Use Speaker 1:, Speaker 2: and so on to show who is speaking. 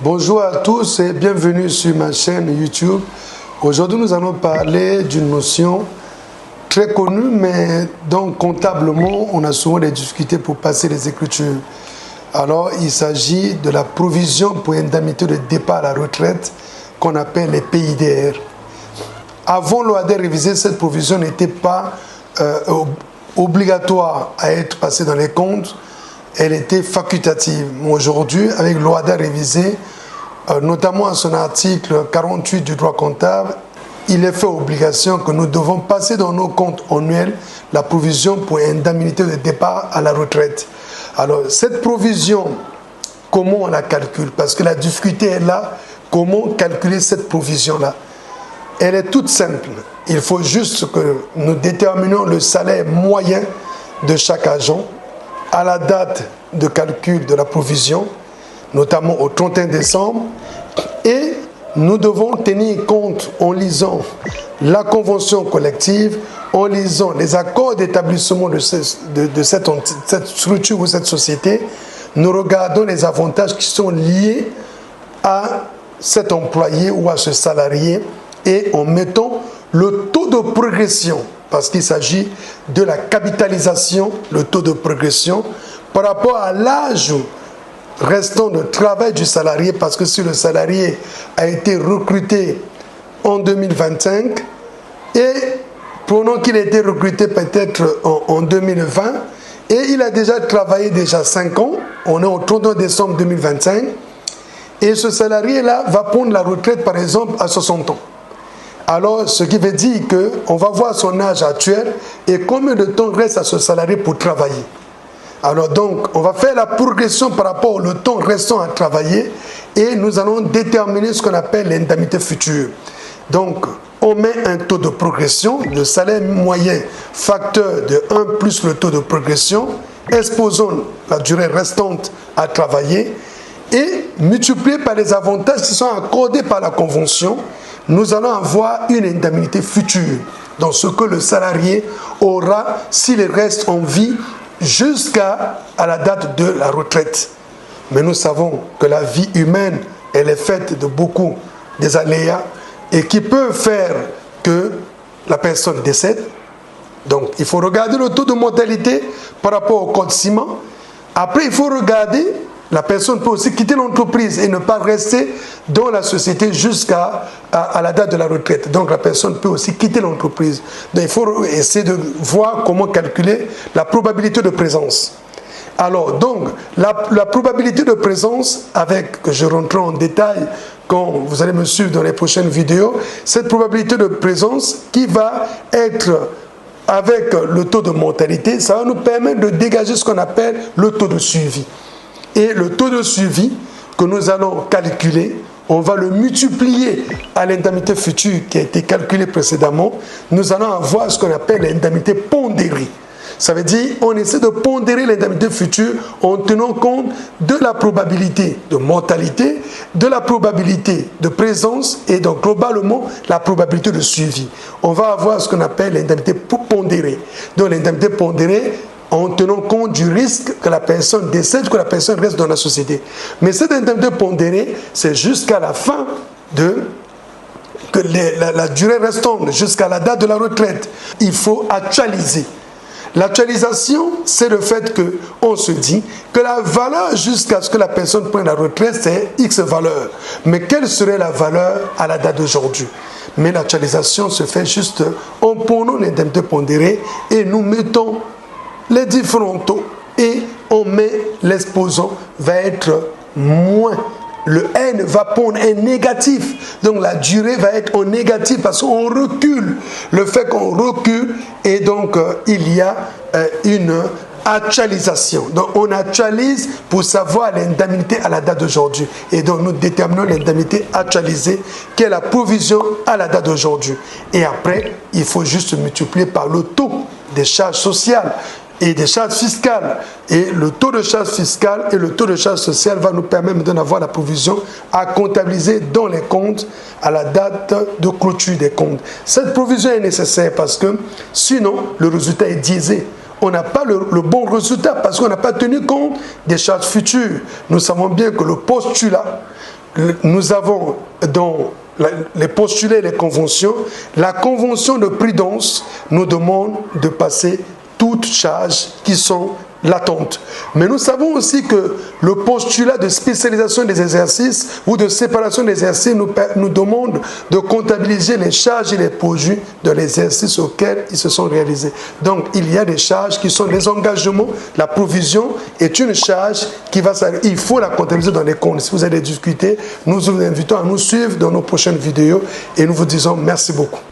Speaker 1: Bonjour à tous et bienvenue sur ma chaîne YouTube. Aujourd'hui, nous allons parler d'une notion très connue, mais dont comptablement, on a souvent des difficultés pour passer les écritures. Alors, il s'agit de la provision pour indemnité de départ à la retraite qu'on appelle les PIDR. Avant l'OAD révisé, cette provision n'était pas obligatoire à être passée dans les comptes. Elle était facultative. Aujourd'hui, avec l'OAD révisé, notamment à son article 48 du droit comptable, il est fait obligation que nous devons passer dans nos comptes annuels la provision pour indemnité de départ à la retraite. Alors, cette provision, comment on la calcule? Parce que la difficulté est là, comment calculer cette provision-là? Elle est toute simple. Il faut juste que nous déterminions le salaire moyen de chaque agent à la date de calcul de la provision, notamment au 31 décembre, et nous devons tenir compte en lisant la convention collective, en lisant les accords d'établissement de cette structure ou cette société. Nous regardons les avantages qui sont liés à cet employé ou à ce salarié et en mettant le taux de progression, parce qu'il s'agit de la capitalisation, le taux de progression, par rapport à l'âge restant de travail du salarié, parce que si le salarié a été recruté en 2025 et prenons qu'il a été recruté peut-être en 2020 et il a déjà travaillé 5 ans, on est au 31 décembre 2025 et ce salarié-là va prendre la retraite par exemple à 60 ans. Alors, ce qui veut dire qu'on va voir son âge actuel et combien de temps reste à ce salarié pour travailler. Alors donc, on va faire la progression par rapport au temps restant à travailler et nous allons déterminer ce qu'on appelle l'indemnité future. Donc, on met un taux de progression, le salaire moyen facteur de 1 plus le taux de progression, exposons la durée restante à travailler et multiplié par les avantages qui sont accordés par la convention, nous allons avoir une indemnité future, dans ce que le salarié aura s'il reste en vie jusqu'à la date de la retraite. Mais nous savons que la vie humaine, elle est faite de beaucoup des aléas et qui peuvent faire que la personne décède. Donc, il faut regarder le taux de mortalité par rapport au code ciment. Après, il faut regarder, la personne peut aussi quitter l'entreprise et ne pas rester dans la société jusqu'à la date de la retraite. Donc la personne peut aussi quitter l'entreprise. Donc il faut essayer de voir comment calculer la probabilité de présence. Alors donc la probabilité de présence, que je rentrerai en détail quand vous allez me suivre dans les prochaines vidéos, cette probabilité de présence qui va être avec le taux de mortalité, ça va nous permettre de dégager ce qu'on appelle le taux de suivi. Et le taux de suivi que nous allons calculer, on va le multiplier à l'indemnité future qui a été calculée précédemment. Nous allons avoir ce qu'on appelle l'indemnité pondérée. Ça veut dire on essaie de pondérer l'indemnité future en tenant compte de la probabilité de mortalité, de la probabilité de présence et donc globalement la probabilité de suivi. On va avoir ce qu'on appelle l'indemnité pondérée. Donc l'indemnité pondérée, en tenant compte du risque que la personne décède, que la personne reste dans la société. Mais cette indemnité pondérée, c'est jusqu'à la fin la durée restante, jusqu'à la date de la retraite. Il faut actualiser. L'actualisation, c'est le fait qu'on se dit que la valeur jusqu'à ce que la personne prenne la retraite, c'est X valeur. Mais quelle serait la valeur à la date d'aujourd'hui? Mais l'actualisation se fait juste en prenant l'indemnité pondérée et nous mettons les différents taux et on met l'exposant va être moins. Le N va prendre un négatif. Donc la durée va être en négatif parce qu'on recule. Le fait qu'on recule et donc il y a une actualisation. Donc on actualise pour savoir l'indemnité à la date d'aujourd'hui. Et donc nous déterminons l'indemnité actualisée qui est la provision à la date d'aujourd'hui. Et après, il faut juste multiplier par le taux des charges sociales et des charges fiscales. Et le taux de charge fiscale et le taux de charge sociale va nous permettre d'avoir la provision à comptabiliser dans les comptes à la date de clôture des comptes. Cette provision est nécessaire parce que sinon le résultat est biaisé. On n'a pas le bon résultat parce qu'on n'a pas tenu compte des charges futures. Nous savons bien que le postulat nous avons dans les postulats et les conventions, la convention de prudence nous demande de passer toutes charges qui sont latentes. Mais nous savons aussi que le postulat de spécialisation des exercices ou de séparation des exercices nous demande de comptabiliser les charges et les produits de l'exercice auquel ils se sont réalisés. Donc, il y a des charges qui sont des engagements. La provision est une charge qui va s'arrêter. Il faut la comptabiliser dans les comptes. Si vous avez des difficultés, nous vous invitons à nous suivre dans nos prochaines vidéos et nous vous disons merci beaucoup.